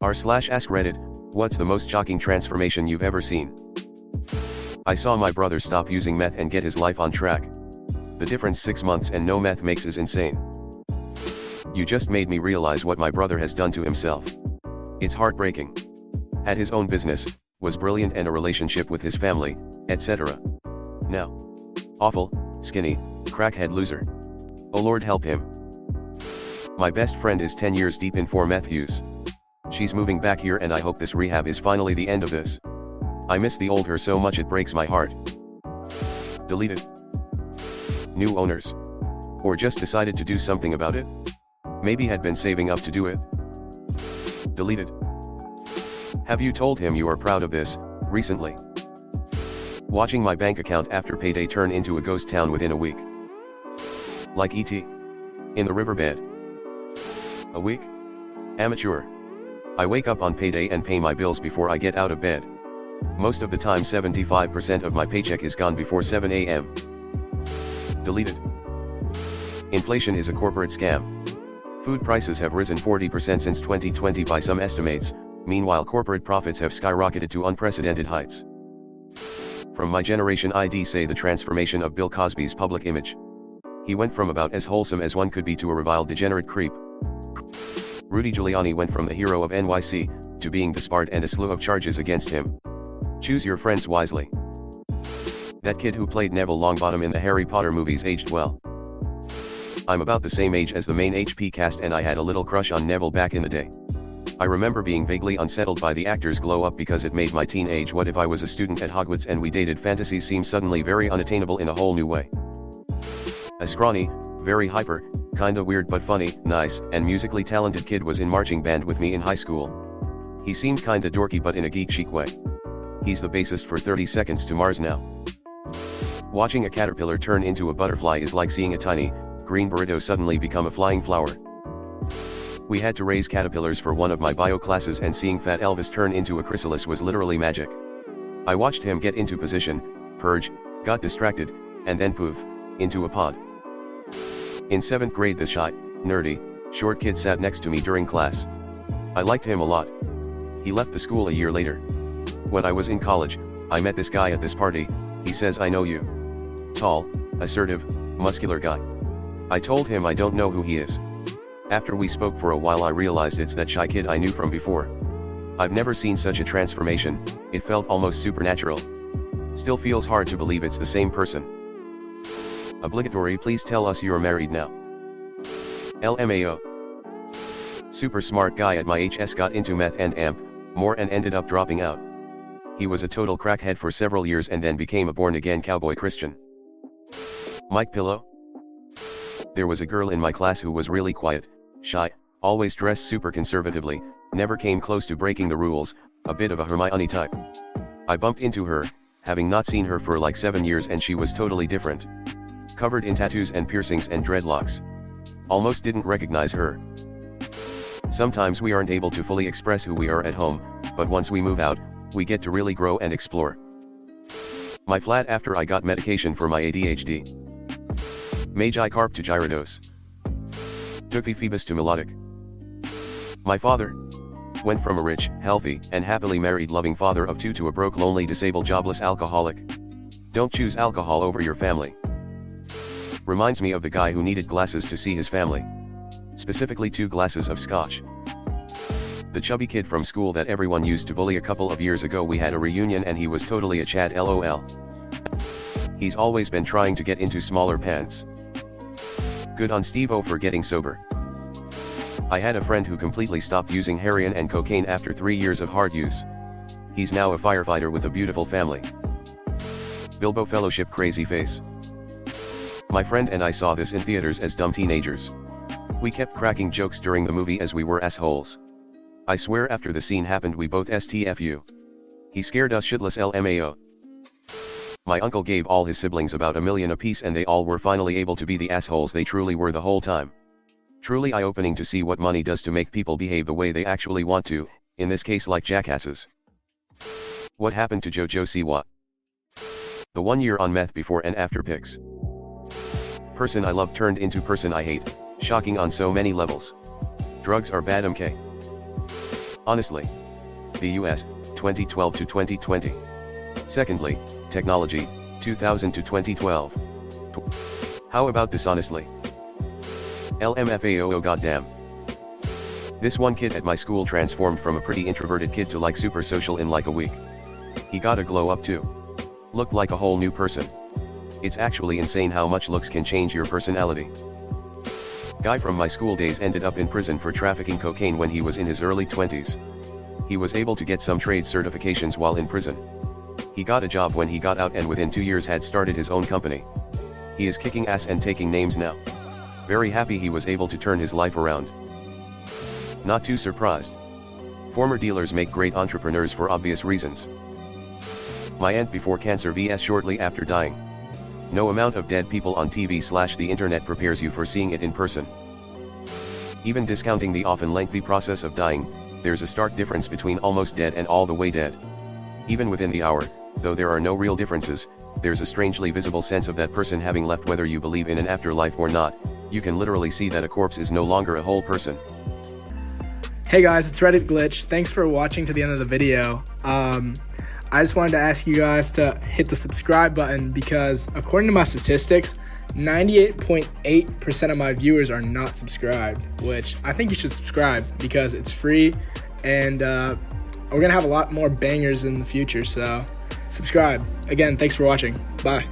r/AskReddit, what's the most shocking transformation you've ever seen? I saw my brother stop using meth and get his life on track. The difference 6 months and no meth makes is insane. You just made me realize what my brother has done to himself. It's heartbreaking. Had his own business, was brilliant and a relationship with his family, etc. Now, awful, skinny, crackhead loser. Oh Lord help him. My best friend is 10 years deep in 4 meth use. She's moving back here and I hope this rehab is finally the end of this. I miss the old her so much it breaks my heart. Deleted. New owners. Or just decided to do something about it? Maybe had been saving up to do it. Deleted. Have you told him you are proud of this, recently? Watching my bank account after payday turn into a ghost town within a week. Like E.T. in the riverbed. A week? Amateur. I wake up on payday and pay my bills before I get out of bed. Most of the time 75% of my paycheck is gone before 7 a.m. Deleted. Inflation is a corporate scam. Food prices have risen 40% since 2020 by some estimates, meanwhile corporate profits have skyrocketed to unprecedented heights. From my generation I'd say the transformation of Bill Cosby's public image. He went from about as wholesome as one could be to a reviled degenerate creep. Rudy Giuliani went from the hero of NYC, to being disbarred and a slew of charges against him. Choose your friends wisely. That kid who played Neville Longbottom in the Harry Potter movies aged well. I'm about the same age as the main HP cast and I had a little crush on Neville back in the day. I remember being vaguely unsettled by the actor's glow up because it made my teen age what if I was a student at Hogwarts and we dated fantasies seem suddenly very unattainable in a whole new way. A scrawny, very hyper, kinda weird but funny, nice, and musically talented kid was in marching band with me in high school. He seemed kinda dorky but in a geek chic way. He's the bassist for 30 Seconds to Mars now. Watching a caterpillar turn into a butterfly is like seeing a tiny, green burrito suddenly become a flying flower. We had to raise caterpillars for one of my bio classes and seeing Fat Elvis turn into a chrysalis was literally magic. I watched him get into position, purge, got distracted, and then poof, into a pod. In 7th grade this shy, nerdy, short kid sat next to me during class. I liked him a lot. He left the school a year later. When I was in college, I met this guy at this party. He says I know you. Tall, assertive, muscular guy. I told him I don't know who he is. After we spoke for a while I realized it's that shy kid I knew from before. I've never seen such a transformation, it felt almost supernatural. Still feels hard to believe it's the same person. Obligatory, please tell us you're married now. LMAO. Super smart guy at my HS got into meth and amp, more and ended up dropping out. He was a total crackhead for several years and then became a born-again cowboy Christian. Mike Pillow. There was a girl in my class who was really quiet, shy, always dressed super conservatively, never came close to breaking the rules, a bit of a Hermione type. I bumped into her, having not seen her for like 7 years and she was totally different. Covered in tattoos and piercings and dreadlocks. Almost didn't recognize her. Sometimes we aren't able to fully express who we are at home, but once we move out, we get to really grow and explore. My flat after I got medication for my ADHD. Magi carp to gyrodos. Took Phoebus to melodic. My father went from a rich, healthy, and happily married loving father of 2 to a broke, lonely, disabled, jobless alcoholic. Don't choose alcohol over your family. Reminds me of the guy who needed glasses to see his family. Specifically 2 glasses of scotch. The chubby kid from school that everyone used to bully a couple of years ago, we had a reunion and he was totally a Chad LOL. He's always been trying to get into smaller pants. Good on Steve-O for getting sober. I had a friend who completely stopped using heroin and cocaine after 3 years of hard use. He's now a firefighter with a beautiful family. Bilbo Fellowship crazy face. My friend and I saw this in theaters as dumb teenagers. We kept cracking jokes during the movie as we were assholes. I swear after the scene happened we both STFU. He scared us shitless LMAO. My uncle gave all his siblings about $1 million apiece and they all were finally able to be the assholes they truly were the whole time. Truly eye-opening to see what money does to make people behave the way they actually want to, in this case like jackasses. What happened to Jojo Siwa? The 1 year on meth before and after pics. Person I love turned into person I hate, shocking on so many levels. Drugs are bad MK. Honestly. The US, 2012 to 2020. Secondly, technology, 2000 to 2012. How about dishonestly? LMFAO goddamn. This one kid at my school transformed from a pretty introverted kid to like super social in like a week. He got a glow up too. Looked like a whole new person. It's actually insane how much looks can change your personality. Guy from my school days ended up in prison for trafficking cocaine when he was in his early 20s. He was able to get some trade certifications while in prison. He got a job when he got out and within 2 years had started his own company. He is kicking ass and taking names now. Very happy he was able to turn his life around. Not too surprised. Former dealers make great entrepreneurs for obvious reasons. My aunt before cancer vs shortly after dying. No amount of dead people on TV/the internet prepares you for seeing it in person. Even discounting the often lengthy process of dying, there's a stark difference between almost dead and all the way dead. Even within the hour, though there are no real differences, there's a strangely visible sense of that person having left. Whether you believe in an afterlife or not, you can literally see that a corpse is no longer a whole person. Hey guys, it's Reddit Glitch. Thanks for watching to the end of the video. I just wanted to ask you guys to hit the subscribe button because according to my statistics, 98.8% of my viewers are not subscribed, which I think you should subscribe because it's free and we're going to have a lot more bangers in the future, so subscribe. Again, thanks for watching. Bye.